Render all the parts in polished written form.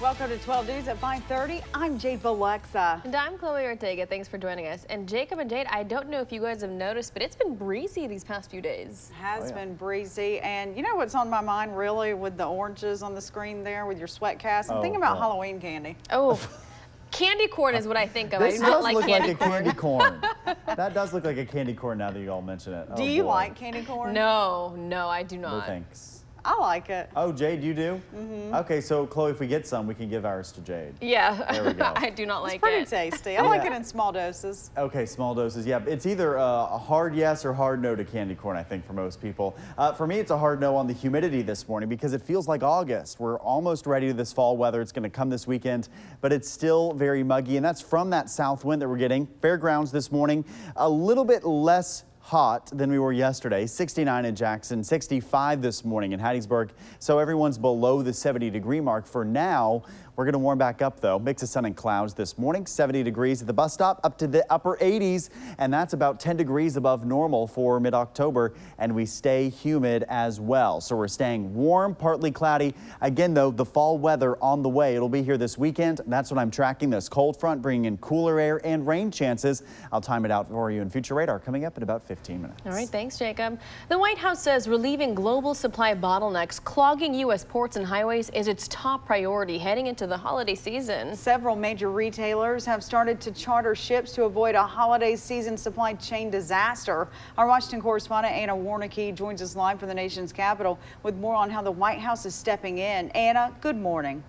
Welcome to 12 News at 5:30. I'm Jade Alexa. And I'm Chloe Ortega. Thanks for joining us. And Jacob and Jade, I don't know if you guys have noticed, but it's been breezy these past few days. Has been breezy. And you know what's on my mind really with the oranges on the screen there with your sweat cast? I'm thinking about Halloween candy. Oh, candy corn is what I think of. This I do not does like look candy like a candy corn. That does look like a candy corn now that you all mention it. Do you like candy corn? No, I do not. No thanks. I like it. Oh, Jade, you do? Mm-hmm. Okay, so Chloe, if we get some, we can give ours to Jade. Yeah. There we go. I do not like it. It's pretty tasty. I like it in small doses. Okay, small doses. Yeah, it's either a hard yes or hard no to candy corn, I think, for most people. For me, it's a hard no on the humidity this morning because it feels like August. We're almost ready to this fall weather. It's going to come this weekend, but it's still very muggy, and that's from that south wind that we're getting. Fairgrounds this morning, a little bit less hot than we were yesterday. 69 in Jackson, 65 this morning in Hattiesburg. So everyone's below the 70-degree mark for now. We're going to warm back up, though. Mix of sun and clouds this morning. 70 degrees at the bus stop, up to the upper 80s, and that's about 10 degrees above normal for mid-October, and we stay humid as well. So we're staying warm, partly cloudy. Again, though, the fall weather on the way. It'll be here this weekend. That's what I'm tracking, this cold front, bringing in cooler air and rain chances. I'll time it out for you in future radar coming up in about 15 minutes. All right, thanks, Jacob. The White House says relieving global supply bottlenecks clogging U.S. ports and highways is its top priority heading into the holiday season. Several major retailers have started to charter ships to avoid a holiday season supply chain disaster. Our Washington correspondent Anna Warnicki joins us live from the nation's capital with more on how the White House is stepping in. Anna, good morning.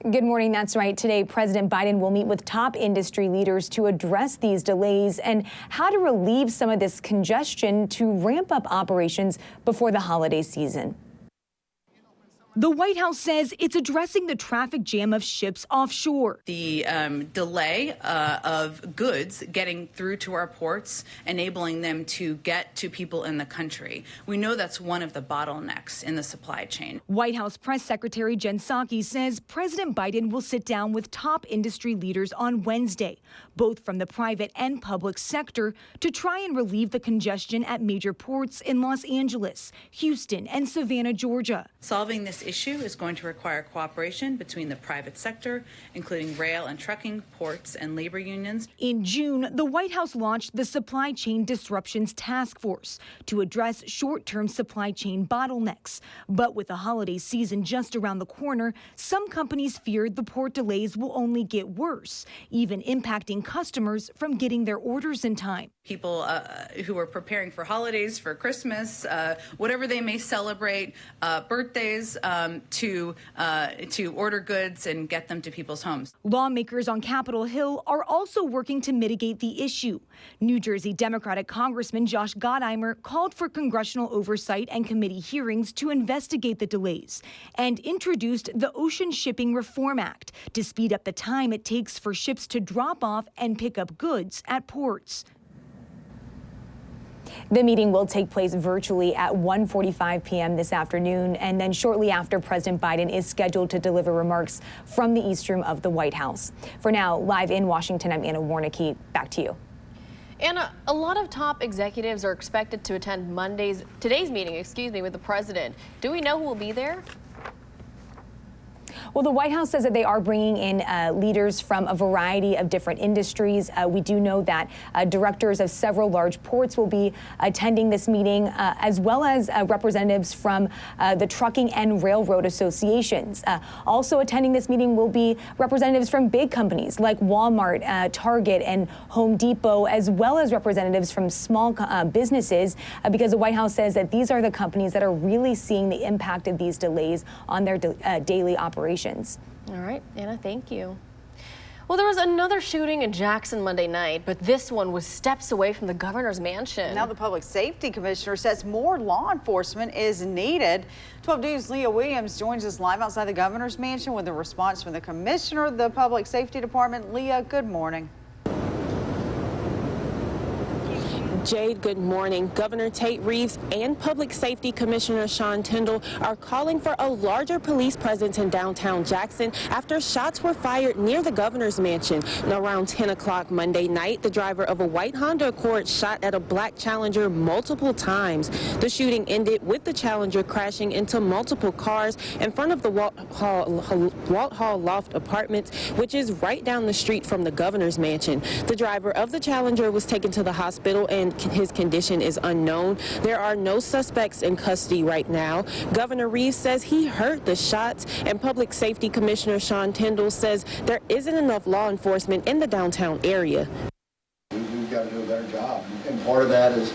Good morning. That's right. Today, President Biden will meet with top industry leaders to address these delays and how to relieve some of this congestion to ramp up operations before the holiday season. The White House says it's addressing the traffic jam of ships offshore. The delay of goods getting through to our ports, enabling them to get to people in the country. We know that's one of the bottlenecks in the supply chain. White House Press Secretary Jen Psaki says President Biden will sit down with top industry leaders on Wednesday, both from the private and public sector, to try and relieve the congestion at major ports in Los Angeles, Houston, and Savannah, Georgia. Solving this issue is going to require cooperation between the private sector, including rail and trucking, ports, and labor unions. In June, the White House launched the Supply Chain Disruptions Task Force to address short-term supply chain bottlenecks. But with the holiday season just around the corner, some companies feared the port delays will only get worse, even impacting customers from getting their orders in time. People who are preparing for holidays, for Christmas, whatever they may celebrate, birthdays, to order goods and get them to people's homes. Lawmakers on Capitol Hill are also working to mitigate the issue. New Jersey Democratic Congressman Josh Gottheimer called for congressional oversight and committee hearings to investigate the delays and introduced the Ocean Shipping Reform Act to speed up the time it takes for ships to drop off and pick up goods at ports. The meeting will take place virtually at 1:45 p.m. this afternoon, and then shortly after, President Biden is scheduled to deliver remarks from the East Room of the White House. For now, live in Washington, I'm Anna Warnicki. Back to you. Anna, a lot of top executives are expected to attend today's meeting, with the president. Do we know who will be there? Well, the White House says that they are bringing in leaders from a variety of different industries. We do know that directors of several large ports will be attending this meeting, as well as representatives from the trucking and railroad associations. Also attending this meeting will be representatives from big companies like Walmart, Target, and Home Depot, as well as representatives from small businesses, because the White House says that these are the companies that are really seeing the impact of these delays on their daily operations. All right, Anna, thank you. Well, there was another shooting in Jackson Monday night, but this one was steps away from the governor's mansion. Now the public safety commissioner says more law enforcement is needed. 12 News' Leah Williams joins us live outside the governor's mansion with a response from the commissioner of the public safety department. Leah, good morning. Jade, good morning. Governor Tate Reeves and Public Safety Commissioner Sean Tindell are calling for a larger police presence in downtown Jackson after shots were fired near the governor's mansion. Now, around 10 o'clock Monday night, the driver of a white Honda Accord shot at a black Challenger multiple times. The shooting ended with the Challenger crashing into multiple cars in front of the Walt Hall Loft Apartments, which is right down the street from the governor's mansion. The driver of the Challenger was taken to the hospital and his condition is unknown. There are no suspects in custody right now. Governor Reeves says he heard the shots, and Public Safety Commissioner Sean Tindell says there isn't enough law enforcement in the downtown area. We've got to do a better job, and part of that is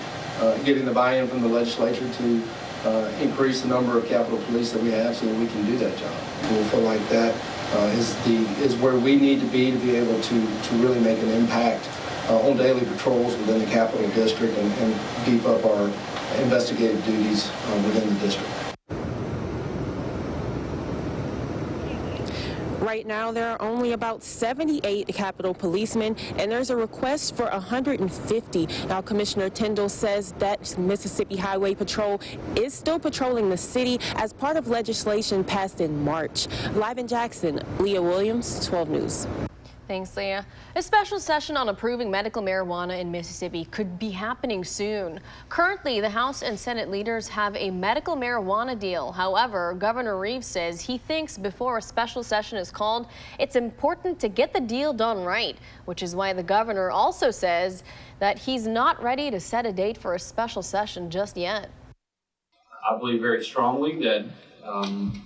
getting the buy-in from the legislature to increase the number of Capitol Police that we have so that we can do that job. We feel like that is where we need to be able to really make an impact on daily patrols within the Capital District and beef up our investigative duties within the district. Right now, there are only about 78 Capitol policemen, and there's a request for 150. Now, Commissioner Tindell says that Mississippi Highway Patrol is still patrolling the city as part of legislation passed in March. Live in Jackson, Leah Williams, 12 News. Thanks, Leah. A special session on approving medical marijuana in Mississippi could be happening soon. Currently, the House and Senate leaders have a medical marijuana deal. However, Governor Reeves says he thinks before a special session is called, it's important to get the deal done right, which is why the governor also says that he's not ready to set a date for a special session just yet. I believe very strongly that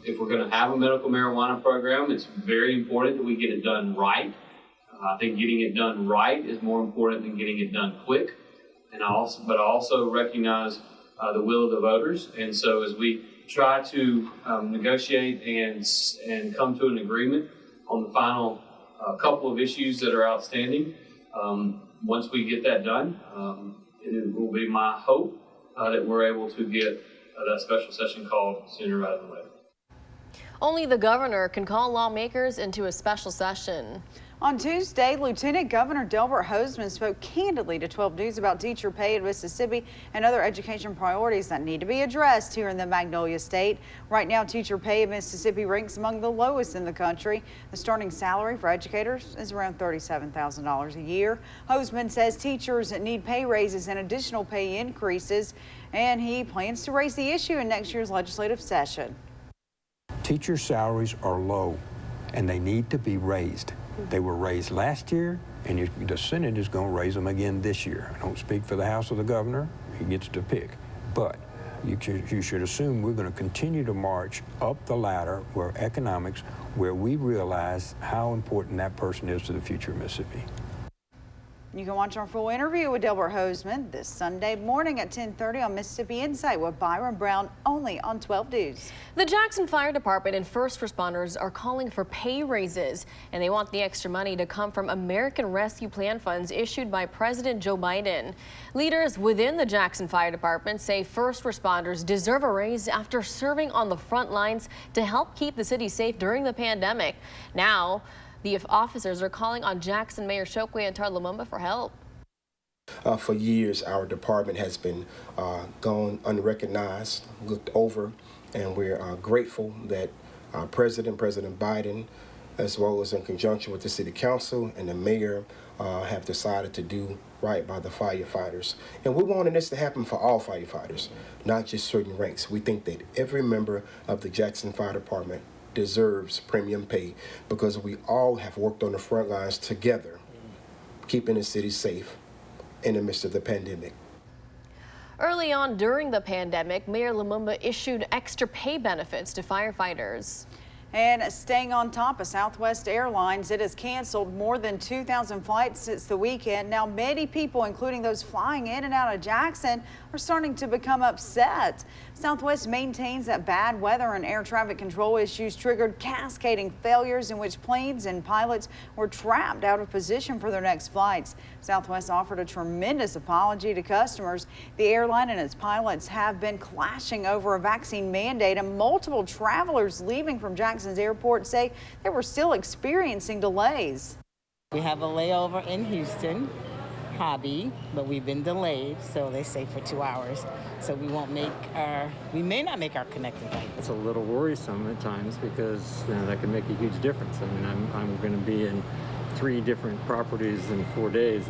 if we're going to have a medical marijuana program, it's very important that we get it done right. I think getting it done right is more important than getting it done quick. But I also recognize the will of the voters. And so as we try to negotiate and come to an agreement on the final couple of issues that are outstanding, once we get that done, it will be my hope that we're able to get that special session called sooner rather than later. Only the governor can call lawmakers into a special session. On Tuesday, Lieutenant Governor Delbert Hosemann spoke candidly to 12 News about teacher pay in Mississippi and other education priorities that need to be addressed here in the Magnolia State. Right now, teacher pay in Mississippi ranks among the lowest in the country. The starting salary for educators is around $37,000 a year. Hosemann says teachers need pay raises and additional pay increases, and he plans to raise the issue in next year's legislative session. Teacher salaries are low, and they need to be raised. They were raised last year, and the Senate is going to raise them again this year. I don't speak for the House or the governor. He gets to pick. But you should assume we're going to continue to march up the ladder where economics, where we realize how important that person is to the future of Mississippi. You can watch our full interview with Delbert Hosemann this Sunday morning at 10:30 on Mississippi Insight with Byron Brown, only on 12 News. The Jackson Fire Department and first responders are calling for pay raises, and they want the extra money to come from American Rescue Plan funds issued by President Joe Biden. Leaders within the Jackson Fire Department say first responders deserve a raise after serving on the front lines to help keep the city safe during the pandemic. Now, the officers are calling on Jackson Mayor Chokwe and Tar Lumumba for help. For years, our department has been gone unrecognized, looked over, and we're grateful that President Biden, as well as in conjunction with the City Council and the Mayor, have decided to do right by the firefighters. And we wanted this to happen for all firefighters, not just certain ranks. We think that every member of the Jackson Fire Department deserves premium pay because we all have worked on the front lines together, keeping the city safe in the midst of the pandemic. Early on during the pandemic, Mayor Lumumba issued extra pay benefits to firefighters. And staying on top of Southwest Airlines, it has canceled more than 2,000 flights since the weekend. Now, many people, including those flying in and out of Jackson, are starting to become upset. Southwest maintains that bad weather and air traffic control issues triggered cascading failures in which planes and pilots were trapped out of position for their next flights. Southwest offered a tremendous apology to customers. The airline and its pilots have been clashing over a vaccine mandate, and multiple travelers leaving from Jackson's airport say they were still experiencing delays. We have a layover in Houston, hobby, but we've been delayed, so they say for 2 hours. So we may not make our connecting flight. It's a little worrisome at times because that can make a huge difference. I mean, I'm going to be in 3 different properties in 4 days.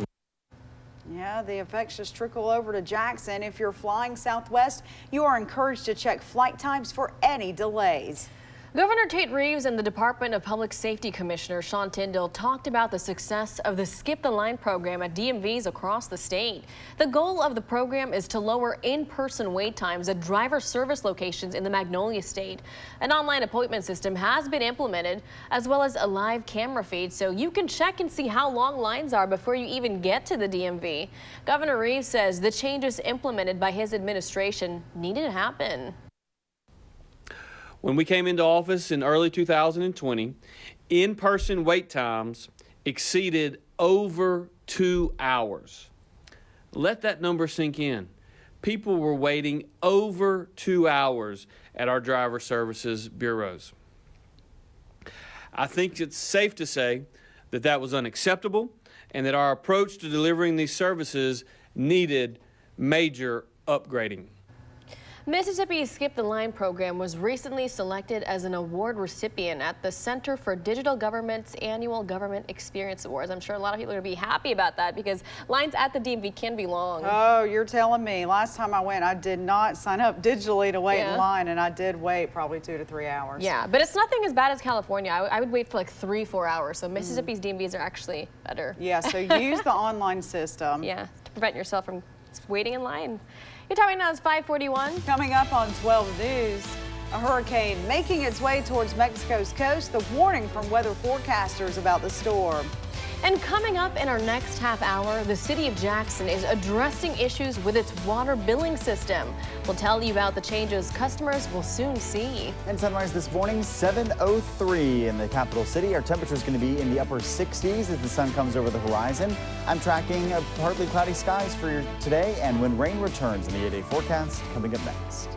Yeah, the effects just trickle over to Jackson. If you're flying Southwest, you are encouraged to check flight times for any delays. Governor Tate Reeves and the Department of Public Safety Commissioner Sean Tindell talked about the success of the Skip the Line program at DMVs across the state. The goal of the program is to lower in-person wait times at driver service locations in the Magnolia State. An online appointment system has been implemented, as well as a live camera feed, so you can check and see how long lines are before you even get to the DMV. Governor Reeves says the changes implemented by his administration needed to happen. When we came into office in early 2020, in-person wait times exceeded over 2 hours. Let that number sink in. People were waiting over 2 hours at our driver services bureaus. I think it's safe to say that that was unacceptable and that our approach to delivering these services needed major upgrading. Mississippi's Skip the Line program was recently selected as an award recipient at the Center for Digital Government's annual Government Experience Awards. I'm sure a lot of people are going to be happy about that because lines at the DMV can be long. Oh, you're telling me. Last time I went, I did not sign up digitally to wait in line, and I did wait probably 2 to 3 hours. Yeah, but it's nothing as bad as California. I would wait for like 3-4 hours. So Mississippi's DMVs are actually better. Yeah, so use the online system. Yeah, to prevent yourself from waiting in line. Your time right now is 5:41. Coming up on 12 News, a hurricane making its way towards Mexico's coast. The warning from weather forecasters about the storm. And coming up in our next half hour, the city of Jackson is addressing issues with its water billing system. We'll tell you about the changes customers will soon see. And sunrise this morning, 7:03 in the capital city. Our temperature is going to be in the upper 60s as the sun comes over the horizon. I'm tracking partly cloudy skies for today and when rain returns in the 8-day forecast coming up next.